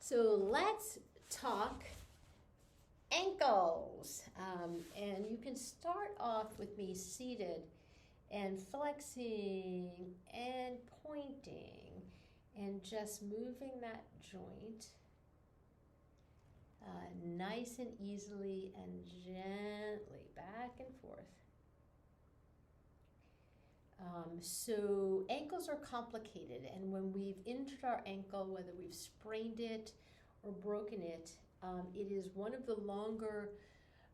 So let's talk ankles. And you can start off with me seated and flexing and pointing and just moving that joint nice and easily and gently back and forth. So ankles are complicated, and when we've injured our ankle, whether we've sprained it or broken it, it is one of the longer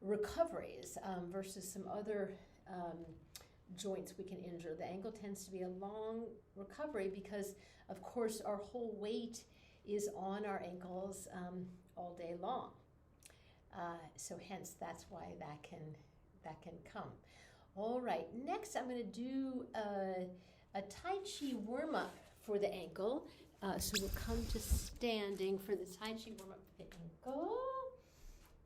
recoveries versus some other joints we can injure. The ankle tends to be a long recovery because, of course, our whole weight is on our ankles all day long. So hence, that's why that can come. All right, next I'm going to do a Tai Chi warm-up for the ankle. So we'll come to standing for the Tai Chi warm-up for the ankle.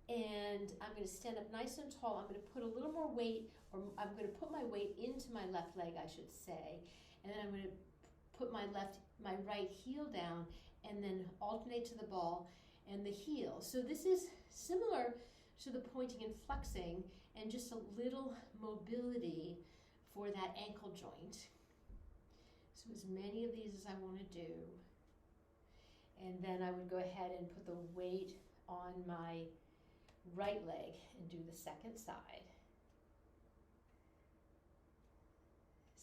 And I'm going to stand up nice and tall. I'm going to put a little more weight, or I'm going to put my weight into my left leg, I should say. And then I'm going to put my right heel down and then alternate to the ball and the heel. So this is similar to the pointing and flexing, and just a little mobility for that ankle joint. So as many of these as I want to do. And then I would go ahead and put the weight on my right leg and do the second side.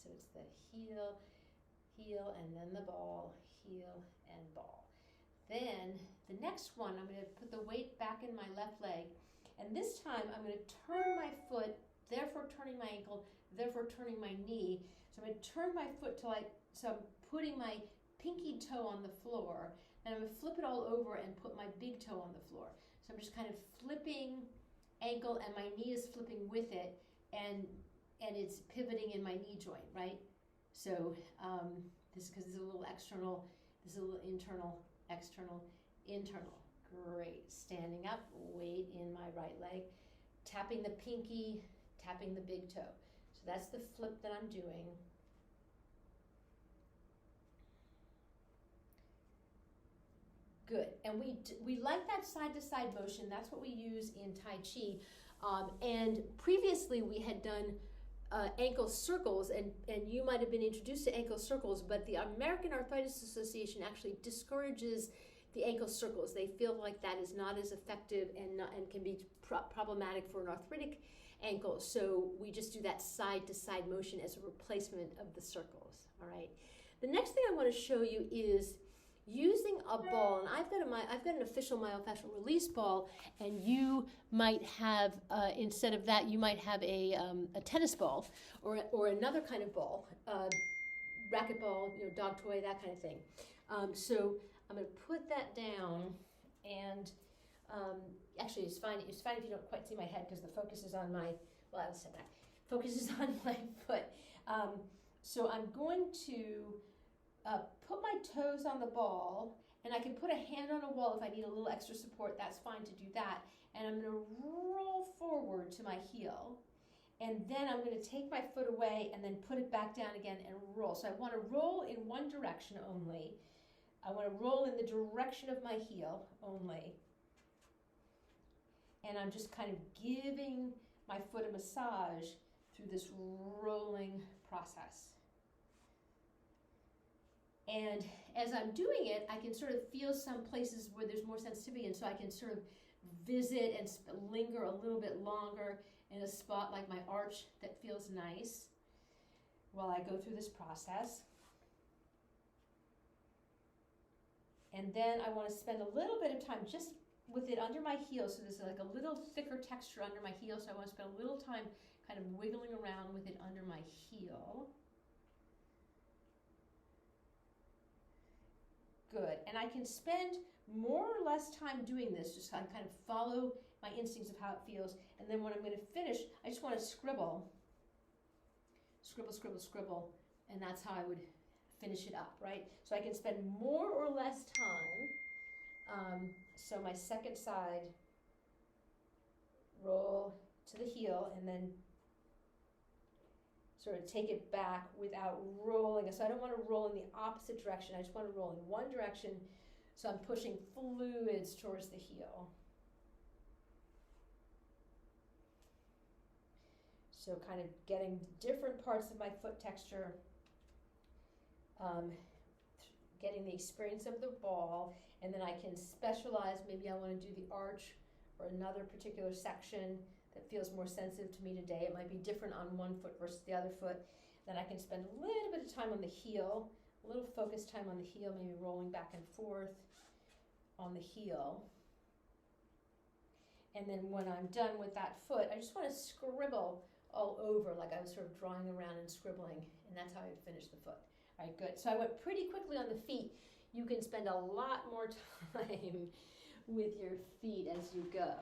So it's the heel, and then the ball, heel, and ball. Then the next one, I'm going to put the weight back in my left leg, and this time I'm going to turn my foot, therefore turning my ankle, therefore turning my knee. So I'm going to turn my foot so I'm putting my pinky toe on the floor, and I'm going to flip it all over and put my big toe on the floor. So I'm just kind of flipping ankle, and my knee is flipping with it, and it's pivoting in my knee joint, right? So this is because this is a little external, this is a little internal, external, internal. Great. Standing up, weight in my right leg, tapping the pinky, tapping the big toe. So that's the flip that I'm doing. Good. And we like that side-to-side motion. That's what we use in Tai Chi. And previously we had done ankle circles, and you might have been introduced to ankle circles, but the American Arthritis Association actually discourages the ankle circles. They feel like that is not as effective and can be problematic for an arthritic ankle. So we just do that side-to-side motion as a replacement of the circles. All right. The next thing I want to show you is using a ball, and I've got an official myofascial release ball, and you might have instead of that, you might have a tennis ball or another kind of ball, racquetball, dog toy, that kind of thing. So I'm going to put that down, and actually it's fine if you don't quite see my head because the focus is on my, well, I'll say that. Focus is on my foot. So I'm going to put my toes on the ball, and I can put a hand on a wall if I need a little extra support. That's fine to do that. And I'm going to roll forward to my heel, and then I'm going to take my foot away and then put it back down again and roll. So I want to roll in one direction only. I want to roll in the direction of my heel only. And I'm just kind of giving my foot a massage through this rolling process. And as I'm doing it, I can sort of feel some places where there's more sensitivity, and so I can sort of visit and linger a little bit longer in a spot like my arch that feels nice while I go through this process. And then I want to spend a little bit of time just with it under my heel, so there's like a little thicker texture under my heel, so I want to spend a little time kind of wiggling around with it under my heel. Good. And I can spend more or less time doing this, just kind of follow my instincts of how it feels. And then when I'm going to finish, I just want to scribble. Scribble, scribble, scribble. And that's how I would finish it up, right? So I can spend more or less time. So my second side, roll to the heel, and then sort of take it back without rolling. So I don't want to roll in the opposite direction. I just want to roll in one direction So I'm pushing fluids towards the heel. So kind of getting different parts of my foot texture, getting the experience of the ball, and then I can specialize. Maybe I want to do the arch or another particular section that feels more sensitive to me today. It might be different on one foot versus the other foot. Then I can spend a little bit of time on the heel, a little focused time on the heel, maybe rolling back and forth on the heel. And then when I'm done with that foot, I just want to scribble all over, like I was sort of drawing around and scribbling, and that's how I finish the foot. All right, good. So I went pretty quickly on the feet. You can spend a lot more time with your feet as you go.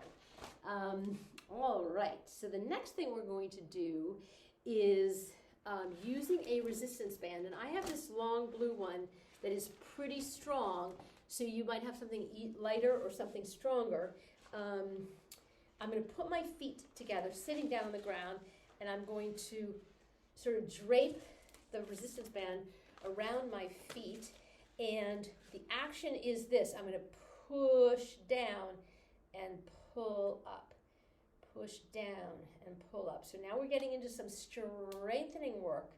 All right, so the next thing we're going to do is using a resistance band, and I have this long blue one that is pretty strong, so you might have something lighter or something stronger. I'm going to put my feet together, sitting down on the ground, and I'm going to sort of drape the resistance band around my feet, and the action is this. I'm going to push down and pull up, push down and pull up. So now we're getting into some strengthening work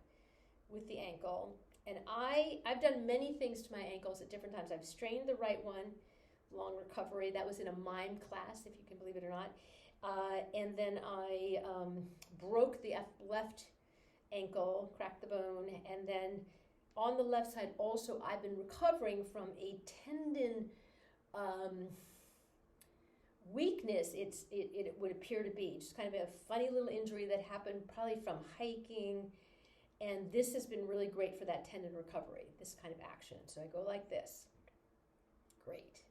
with the ankle, and I've done many things to my ankles at different times. I've strained the right one, long recovery. That was in a mime class, if you can believe it or not. And then I broke the left ankle, cracked the bone, and then on the left side also I've been recovering from a tendon weakness. It would appear to be just kind of a funny little injury that happened probably from hiking, and this has been really great for that tendon recovery, this kind of action. So I go like this. Great.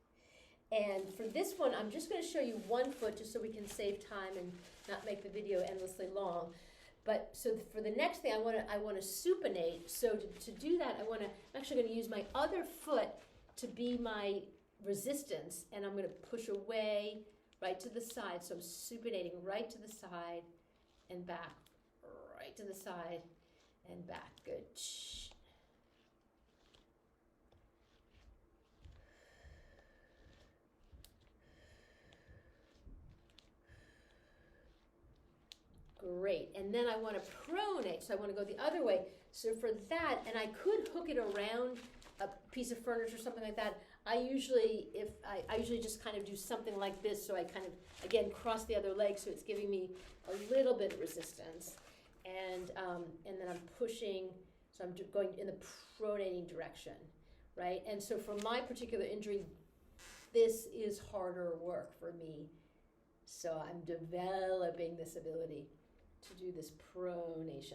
And for this one, I'm just going to show you one foot just so we can save time and not make the video endlessly long. But so for the next thing, I want to supinate. So to do that, I'm actually going to use my other foot to be my resistance, and I'm going to push away right to the side. So I'm supinating right to the side and back, right to the side and back. Good. Great. And then I want to pronate, so I want to go the other way. So for that, and I could hook it around a piece of furniture or something like that. I usually just kind of do something like this, so I kind of, again, cross the other leg, so it's giving me a little bit of resistance. And then I'm pushing, so I'm going in the pronating direction, right? And so for my particular injury, this is harder work for me. So I'm developing this ability to do this pronation.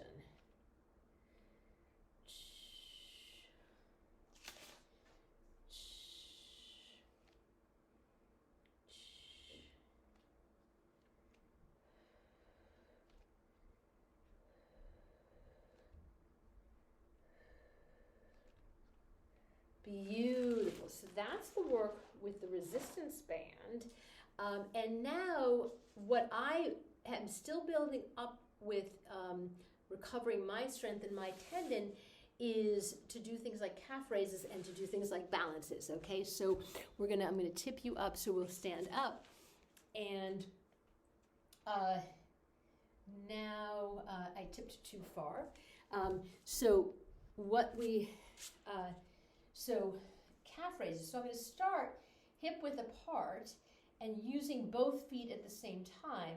Beautiful. So that's the work with the resistance band. And now what I am still building up with recovering my strength and my tendon is to do things like calf raises and to do things like balances, okay? So I'm gonna tip you up so we'll stand up. And now I tipped too far. So calf raises. So I'm gonna start hip width apart, and using both feet at the same time,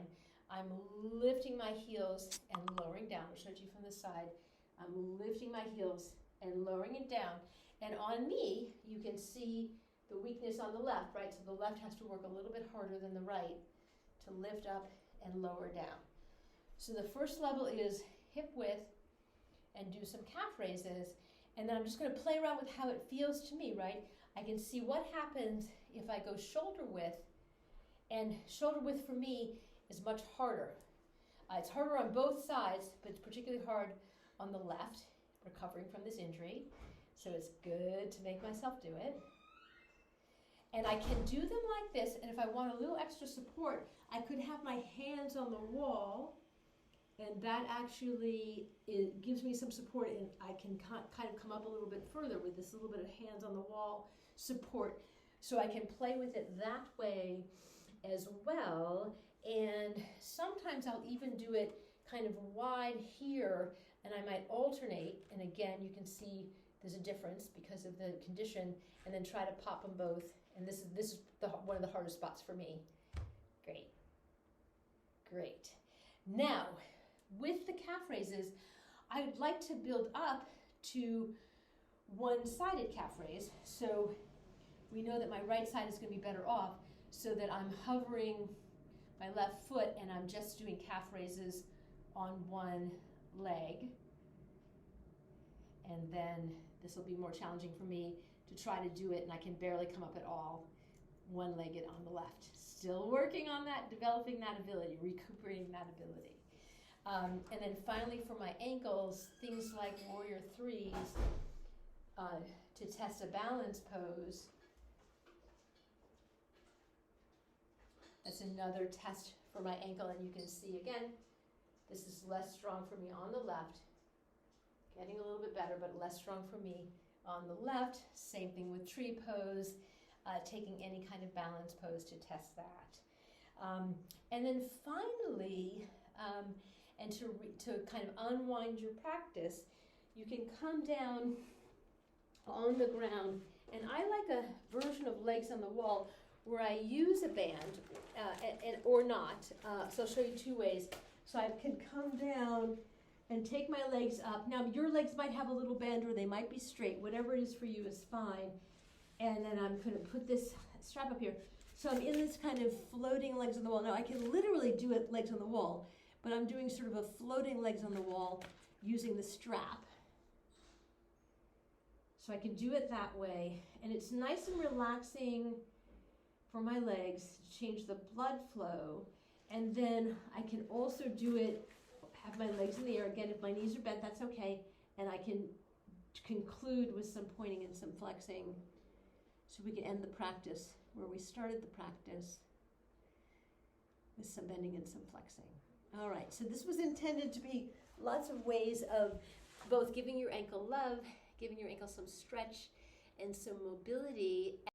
I'm lifting my heels and lowering down. I showed you from the side. I'm lifting my heels and lowering it down. And on me, you can see the weakness on the left, right? So the left has to work a little bit harder than the right to lift up and lower down. So the first level is hip width and do some calf raises. And then I'm just going to play around with how it feels to me, right? I can see what happens if I go shoulder width. And shoulder width for me is much harder. It's harder on both sides, but it's particularly hard on the left, recovering from this injury. So it's good to make myself do it. And I can do them like this, and if I want a little extra support, I could have my hands on the wall, and that actually gives me some support, and I can kind of come up a little bit further with this little bit of hands on the wall support. So I can play with it that way as well. And sometimes I'll even do it kind of wide here, and I might alternate. And again, you can see there's a difference because of the condition, and then try to pop them both. And this is one of the hardest spots for me. Great. Great. Now, with the calf raises, I would like to build up to one-sided calf raise. So we know that my right side is going to be better off, so that I'm hovering my left foot and I'm just doing calf raises on one leg. And then this will be more challenging for me to try to do it, and I can barely come up at all one-legged on the left. Still working on that, developing that ability, recuperating that ability. And then finally for my ankles, things like warrior threes, to test a balance pose. That's another test for my ankle, and you can see again, this is less strong for me on the left. Getting a little bit better, but less strong for me on the left. Same thing with tree pose, taking any kind of balance pose to test that. And then finally, and to kind of unwind your practice, you can come down on the ground, and I like a version of legs on the wall where I use a band, or not. So I'll show you two ways. So I can come down and take my legs up. Now your legs might have a little bend, or they might be straight. Whatever it is for you is fine. And then I'm going to put this strap up here. So I'm in this kind of floating legs on the wall. Now I can literally do it legs on the wall, but I'm doing sort of a floating legs on the wall using the strap. So I can do it that way. And it's nice and relaxing for my legs to change the blood flow. And then I can also do it, have my legs in the air. Again, if my knees are bent, that's okay. And I can conclude with some pointing and some flexing. So we can end the practice where we started the practice with some bending and some flexing. All right, so this was intended to be lots of ways of both giving your ankle love, giving your ankle some stretch and some mobility.